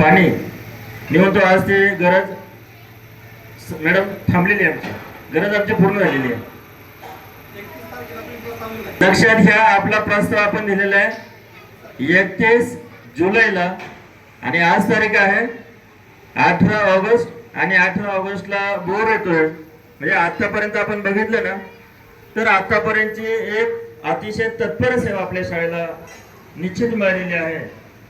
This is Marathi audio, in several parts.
पाणी निवडतो आज ती गरज मॅडम थांबलेली आहे, आमची गरज आमची पूर्ण झालेली आहे. लक्षात घ्या, आपला प्रस्ताव आपण दिलेला आहे 31 जुलैला आणि आज तारीख आहे 18 ऑगस्ट आणि 18 ऑगस्टला बोर येतोय. म्हणजे आतापर्यंत आपण बघितलं ना तर आतापर्यंतची एक अतिशय तत्पर सेवा आपल्या शाळेला निश्चित मिळालेली आहे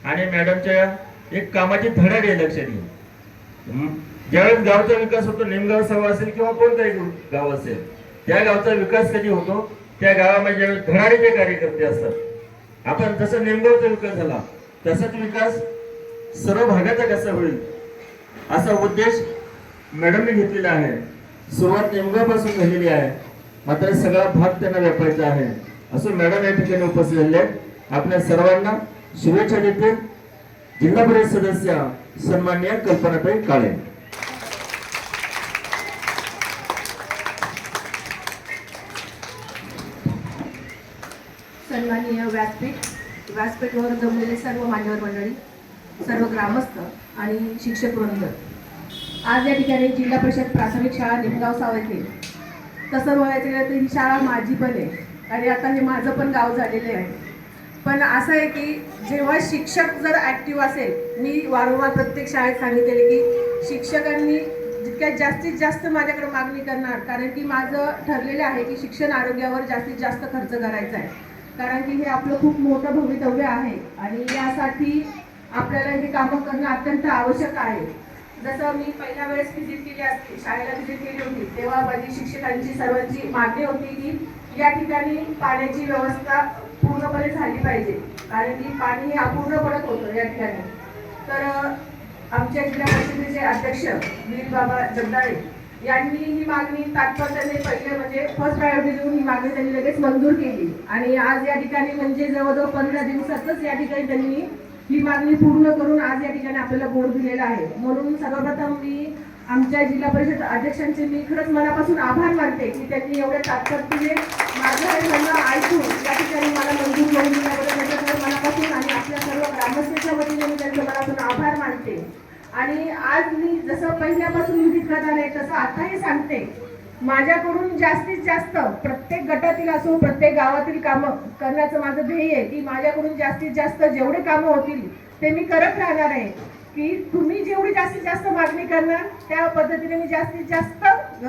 आणि मॅडमच्या एक कामाची धडाडी आहे. लक्षात घ्या, ज्यावेळेस गावचा विकास होतो, निमगाव सभा असेल किंवा कोणताही गाव असेल, त्या गावचा विकास कधी होतो त्या गावामध्ये ज्यावेळेस धडाडीचे कार्यकर्ते असतात. आपण जसं निमगावचा विकास झाला तसाच विकास सर्व भागाचा कसा होईल असा उद्देश मॅडमने घेतलेला आहे. सुरुवात निमगावपासून झालेली आहे, मात्र सगळा भाग त्यांना व्यापायचा आहे असं मॅडम या ठिकाणी उपस्थित झाले आहेत. आपल्या सर्वांना शुभेच्छा देते जिल्हा परिषद सदस्य सन्माननीय कल्पनाताई काळे. सन्माननीय व्यासपीठावर जमलेले सर्व मान्यवर मंडळी, सर्व ग्रामस्थ आणि शिक्षक वृंद, आज या ठिकाणी जिल्हा परिषद प्राथमिक शाळा निमगाव साव येथे, तसं बोलायचं गेलं तर ही शाळा माझी पण आहे आणि आता हे माझं पण गाव झालेलं आहे. पण असं आहे की जेव्हा शिक्षक जर ॲक्टिव्ह असेल, मी वारंवार प्रत्येक शाळेत सांगितलेले की शिक्षकांनी जितक्यात जास्तीत जास्त माझ्याकडे मागणी करणार, कारण की माझं ठरलेलं आहे की शिक्षण आरोग्यावर जास्तीत जास्त खर्च करायचा आहे, कारण की हे आपलं खूप मोठं भवितव्य आहे आणि यासाठी आपल्याला हे कामं करणं अत्यंत आवश्यक आहे. जसं मी पहिल्या वेळेस व्हिजिट केली असते, शाळेला व्हिजिट केली होती, तेव्हा माझी शिक्षकांची सर्वांची मागणी होती की या ठिकाणी पाण्याची व्यवस्था पूर्णपणे झाली पाहिजे, कारण की पाणी हे अपूर्ण पडत होतं या ठिकाणी. तर आमच्या जिल्हा परिषदेचे अध्यक्ष वीर बाबा जगदाळे यांनी ही मागणी तात्पर्याने पहिले म्हणजे फर्स्ट प्रायोरिटी देऊन ही मागणी त्यांनी लगेच मंजूर केली आणि आज या ठिकाणी म्हणजे जवळजवळ 15 दिवसातच या ठिकाणी त्यांनी ही मागणी पूर्ण करून आज या ठिकाणी आपल्याला बोर्ड दिलेला आहे. म्हणून सर्वप्रथम मी आमच्या जिल्हा परिषद अध्यक्षांचे मी खरंच मनापासून आभार मानते की त्यांनी एवढ्या तात्पर्याने माझं हे म्हणणं ऐकून या ठिकाणी मला मंजूर करून दिल्याबद्दल त्यांच्याकडे मनापासून आणि आपल्या सर्व ग्रामस्थांच्या वतीने मी त्यांचं मनापासून आभार मानते. आणि आज मी जसं पहिल्यापासून विधी करणार आहे तसं आताही सांगते, माझ्याकडून जास्तीत जास्त प्रत्येक गटातील असो प्रत्येक गावातील कामं करण्याचं माझं ध्येय आहे की माझ्याकडून जास्तीत जास्त जेवढे कामं होतील ते मी करत राहणार आहे. की तुम्ही जेवढी जास्तीत जास्त मागणी करणार त्या पद्धतीने मी जास्तीत जास्त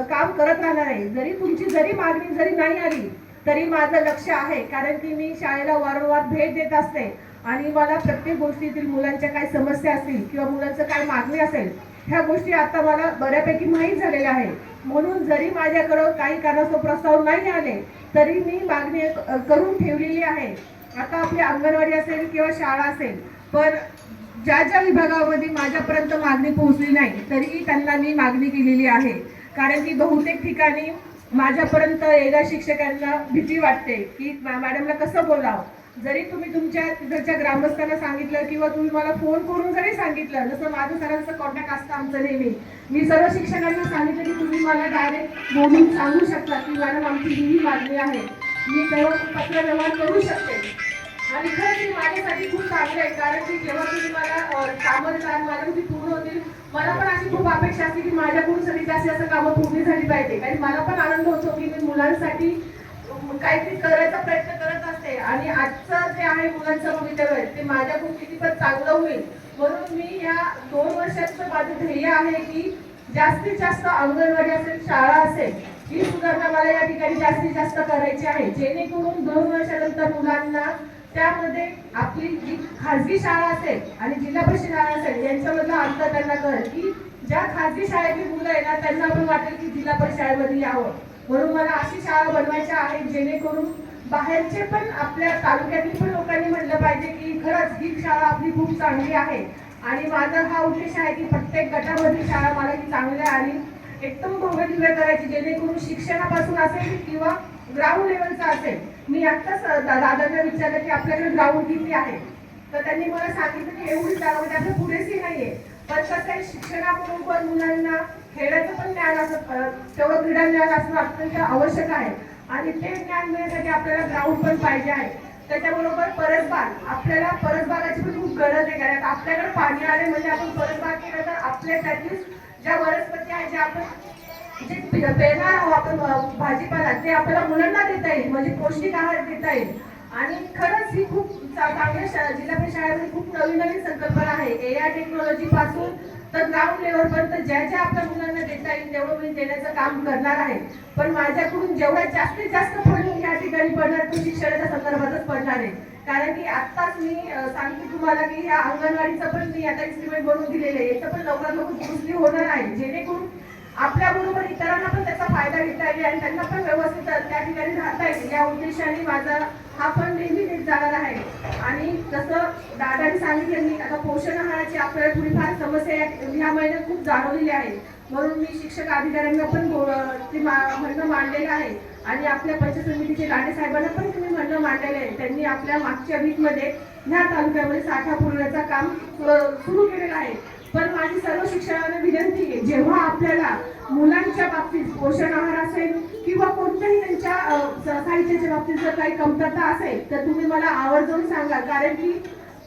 काम करत राहणार आहे. जरी तुमची मागणी जरी नाही आली तरी माझं लक्ष आहे, कारण की मी शाळेला वारंवार भेट देत असते आणि मला प्रत्येक गोष्टीतील मुलांच्या काय समस्या असतील किंवा मुलांचं काय मागणी असेल ह्या गोष्टी आता मला बऱ्यापैकी माहीत झालेल्या आहे. म्हणून जरी माझ्याकडं काही कारणास्तव प्रस्ताव नाही आले तरी मी मागणी करून ठेवलेली आहे. आता आपली अंगणवाडी असेल किंवा शाळा असेल, पण ज्या ज्या विभागामध्ये माझ्यापर्यंत मागणी पोहोचली नाही तरीही त्यांना मी मागणी केलेली आहे, कारण की बहुतेक ठिकाणी माझ्यापर्यंत येणाऱ्या शिक्षकांना भीती वाटते की मॅडमला कसं बोलावं. जरी तुम्ही तुमच्या तिकडच्या ग्रामस्थांना सांगितलं किंवा तुम्ही मला फोन करून जरी सांगितलं, जसं माझं सरांचं कॉन्टॅक्ट असतं आमचं नेहमी, मी सर्व शिक्षकांना सांगितलं की तुम्ही मला डायरेक्ट बोलून सांगू शकता की मॅडम आमची ही मागणी आहे, मी तेव्हा पत्र व्यवहार करू शकते. आणि खरंच माझ्यासाठी खूप चांगलं आहे, कारण की जेव्हा तुम्ही मला कामं देणार माझ्या ती पूर्ण होतील, मला पण अशी खूप अपेक्षा असते की माझ्याकडून सगळी जास्तीत जास्त कामं पूर्ण झाली पाहिजे. कारण मला पण आनंद होतो की मी मुलांसाठी काहीतरी करायचा प्रयत्न करत असते आणि आजचं जे आहे मुलांचं भवितव्य ते माझ्याकडून किती पण चांगलं होईल. म्हणून मी या 2 वर्षाचं माझं ध्येय आहे की जास्तीत जास्त अंगणवाडी असेल शाळा असेल ही सुधारणा मला या ठिकाणी जास्तीत जास्त करायची आहे, जेणेकरून 2 वर्षानंतर मुलांना त्यामध्ये आपली जी खाजगी शाळा असेल आणि जिल्हा परिषद शाळा असेल यांच्यामधला अंतर त्यांना कळेल की ज्या खाजगी शाळेतली मुलं आहे ना त्यांना पण वाटेल की जिल्हा परिषद शाळेमध्ये यावं. म्हणून मला अशी शाळा बनवायच्या आहेत जेणेकरून बाहेरचे पण आपल्या तालुक्यातील पण लोकांनी म्हटलं पाहिजे की खरंच ही शाळा आपली खूप चांगली आहे. आणि माझा हा उद्देश आहे की प्रत्येक गटामधील शाळा मला ही चांगली आणि एकदम भव्य करायची, जेणेकरून शिक्षणापासून असेल किंवा ग्राउंड लेवलचा असेल. मी आत्ताच दादांना विचारलं की आपल्याकडे ग्राउंड किती आहे, तर त्यांनी मला सांगितलं की एवढी जागा म्हणजे आपल्या पुरेशी नाहीये, पण कसं आहे शिक्षणाबरोबर मुलांना खेळाचं पण ज्ञान असं तेवढं क्रीडा ज्ञान असणं अत्यंत आवश्यक आहे आणि ते ज्ञान मिळण्यासाठी आपल्याला ग्राउंड पण पाहिजे आहे. त्याच्याबरोबर परसबाग, आपल्याला परसबागाची पण खूप गरज आहे, कारण आपल्याकडे पाणी आले म्हणजे आपण परसबाग केलं तर आपल्या त्यातील ज्या वनस्पती आहेत, जे आपण जे पेरणार आहोत आपण भाजीपाला, ते आपल्याला मुलांना देता येईल, म्हणजे पौष्टिक आहार देता येईल. आणि खरंच ही खूप चांगल्या जिल्हा परिषद शाळेमध्ये खूप नवीन नवीन संकल्पना आहे. एआय टेक्नॉलॉजी पासून तर ग्राउंड लेवलपर्यंत ज्या ज्या आपल्या मुलांना देता येईल तेवढं मी देण्याचं काम करणार आहे. पण माझ्याकडून जेवढ्या जास्तीत जास्त फंडिंग या ठिकाणी पडणार ते शिक्षणाच्या संदर्भातच पडणार आहे. कारण की आत्ताच मी सांगते तुम्हाला की ह्या अंगणवाडीचं पण मी आता इस्टिमेट बनवून दिलेलं आहे. याचं पण लवकरात लवकर दुरुस्ती होणार आहे, जेणेकरून आपल्याबरोबर इतरांना पण त्याचा फायदा घेता येईल आणि त्यांना पण व्यवस्थित त्या ठिकाणी राहता येईल. या उद्देशाने माझा हा पण नेहमी देत जाणार आहे. आणि जसं दादांनी सांगितलं, आता पोषण आहाराची आपल्याला थोडीफार समस्या ह्या महिन्यात खूप जाणवलेली आहे. म्हणून मी शिक्षक अधिकाऱ्यांना पण ते म्हणणं मांडलेलं आहे आणि आपल्या पंचायत समितीचे लांडे साहेबांना पण तुम्ही म्हणणं मांडलेलं आहे. त्यांनी आपल्या मागच्या वीकमध्ये ह्या तालुक्यामध्ये साठा पुरवण्याचं काम सुरू केलेलं आहे. पण माझी सर्व शिक्षकांना विनंती आहे, जेव्हा आपल्याला मुलांच्या बाबतीत पोषण आहार असेल किंवा कोणत्याही त्यांच्या साहित्याच्या बाबतीत जर काही कमतरता असेल तर तुम्ही मला आवर्जून सांगा, कारण की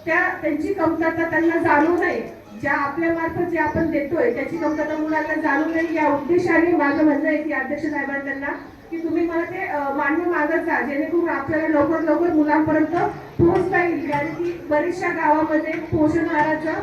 त्यांची कमतरता त्यांना जाणू नये. ज्या आपल्या मार्फत जे आपण देतोय त्याची कमतरता मुलांना जाणू नये, या उद्देशाने माझं म्हणणं आहे की अध्यक्ष साहेबांना त्यांना की तुम्ही मला ते मान्य मागत जा, जेणेकरून आपल्याला लवकर लवकर मुलांपर्यंत पोहोचता येईल. कारण की बऱ्याचशा गावामध्ये पोषण आहाराचं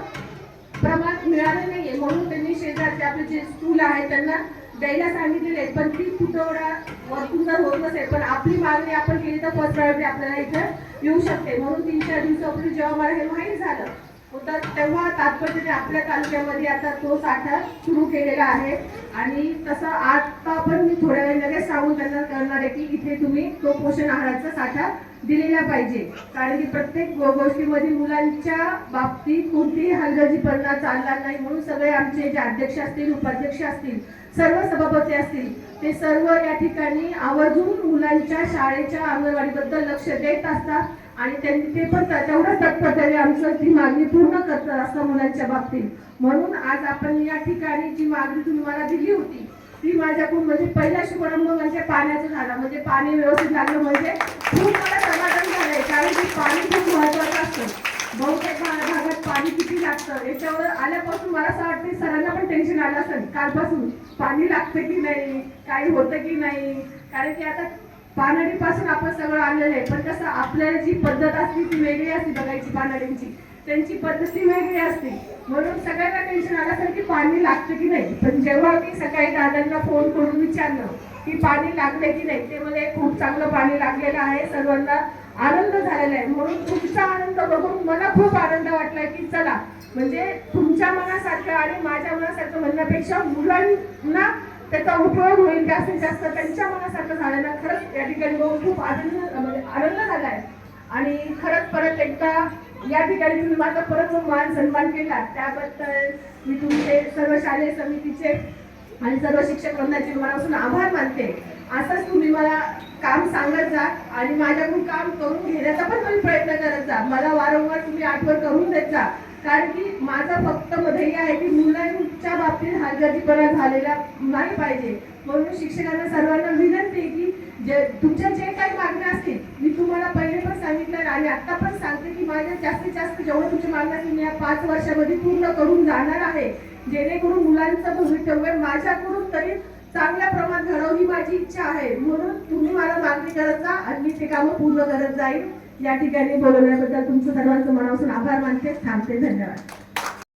प्रमाण मिळालं नाहीये, म्हणून त्यांनी शेजारचे आपले जे स्कूल आहे त्यांना द्यायला सांगितलेले आहे. पण ती तुटवडा वरतून जर होत नसेल, पण आपली मागणी आपण केली तर फर्स्ट प्रायोरिटी आपल्याला इथं येऊ शकते. म्हणून 3-4 दिवसापूर्वी जेव्हा मला हे माहीत झालं होतं तेव्हा तात्पर्याने आपल्या तालुक्यामध्ये आता तो साठा सुरू केलेला आहे. आणि तसं आता पण मी थोड्या वेळ लगेच सांगून त्यांना करणार आहे की इथे तुम्ही तो पोषण आहाराचा साठा दिलेला पाहिजे. कारण की प्रत्येक गोष्टीमध्ये मुलांच्या बाबतीत कोणतीही हलगर्जीपणा चालणार नाही. म्हणून सगळे आमचे जे अध्यक्ष असतील, उपाध्यक्ष असतील, सर्व सभापती असतील, ते सर्व या ठिकाणी आवर्जून मुलांच्या शाळेच्या अंगणवाडीबद्दल लक्ष देत असतात आणि ते पण तेवढ्याच तत्परतेने आमचं ती मागणी पूर्ण करत असतात मुलांच्या बाबतीत. म्हणून आज आपण या ठिकाणी जी मागणी तुम्ही मला दिली होती ती माझ्याकडून म्हणजे पहिला शुभारंभ म्हणजे पाण्याचा झाला. म्हणजे पाणी व्यवस्थित लागलं म्हणजे खूप मला समाधान झालंय. कारण की पाणी खूप महत्वाचं असतं. बहुतेक भागात पाणी किती लागतं याच्यावर आल्यापासून मला असं वाटतं सरांना पण टेन्शन आलं असेल कालपासून, पाणी लागतं की नाही, काही होतं की नाही. कारण की आता पानडीपासून आपण सगळं आणलेलं आहे, पण कसं आपल्याला जी पद्धत असते ती वेगळी असते बघायची. पानडींची त्यांची पद्धती वेगळी असते, म्हणून सगळ्यांना टेन्शन आलं असेल की पाणी लागतं की नाही. पण जेव्हा मी सकाळी दादांना फोन करून विचारलं की पाणी लागले की नाही, ते मला खूप चांगलं पाणी लागलेलं आहे, सर्वांना आनंद झालेला आहे. म्हणून तुमचा आनंद बघून मला खूप आनंद वाटला की चला, म्हणजे तुमच्या मनासारखं आणि माझ्या मनासारखं म्हणण्यापेक्षा मुलांना त्याचा उपयोग होईल जास्तीत जास्त, त्यांच्या मनासारखं झालं ना, खरंच या ठिकाणी बघून खूप आनंद झाला आहे. आणि खरंच परत एकदा या ठिकाणी तुम्ही माझा परत मान सन्मान केला त्याबद्दल मी तुमचे सर्व शालेय समितीचे आणि सर्व शिक्षक वृंदाचे मनापासून आभार मानते. असंच तुम्ही मला काम सांगत जा आणि माझ्याकडून काम करून घेण्याचा पण तुम्ही प्रयत्न करत जा. मला वारंवार तुम्ही आठवण करून देत जा, कारण की माझं फक्त ध्येय आहे की मुलांच्या बाबतीत हलगर्जीपणा झालेला नाही पाहिजे. म्हणून शिक्षकांना सर्वांना विनंती आहे की तुमच्या जे काही मागण्या असतील, मी तुम्हाला पहिले पण सांगितलं आणि आता पण सांगते की माझ्या जास्तीत जास्त जेवढं तुमच्या मागण्या असतील मी या 5 वर्षामध्ये पूर्ण करून जाणार आहे, जेणेकरून मुलांचं भवितव्य माझ्याकडून तरी चांगल्या प्रमाणात घडवू ही माझी इच्छा आहे. म्हणून तुम्ही मला मागणी करत जा आणि मी ते कामं पूर्ण करत जाईल. या ठिकाणी बोलवण्याबद्दल तुमचं सर्वांचं मनापासून आभार मानते. थांबते. धन्यवाद.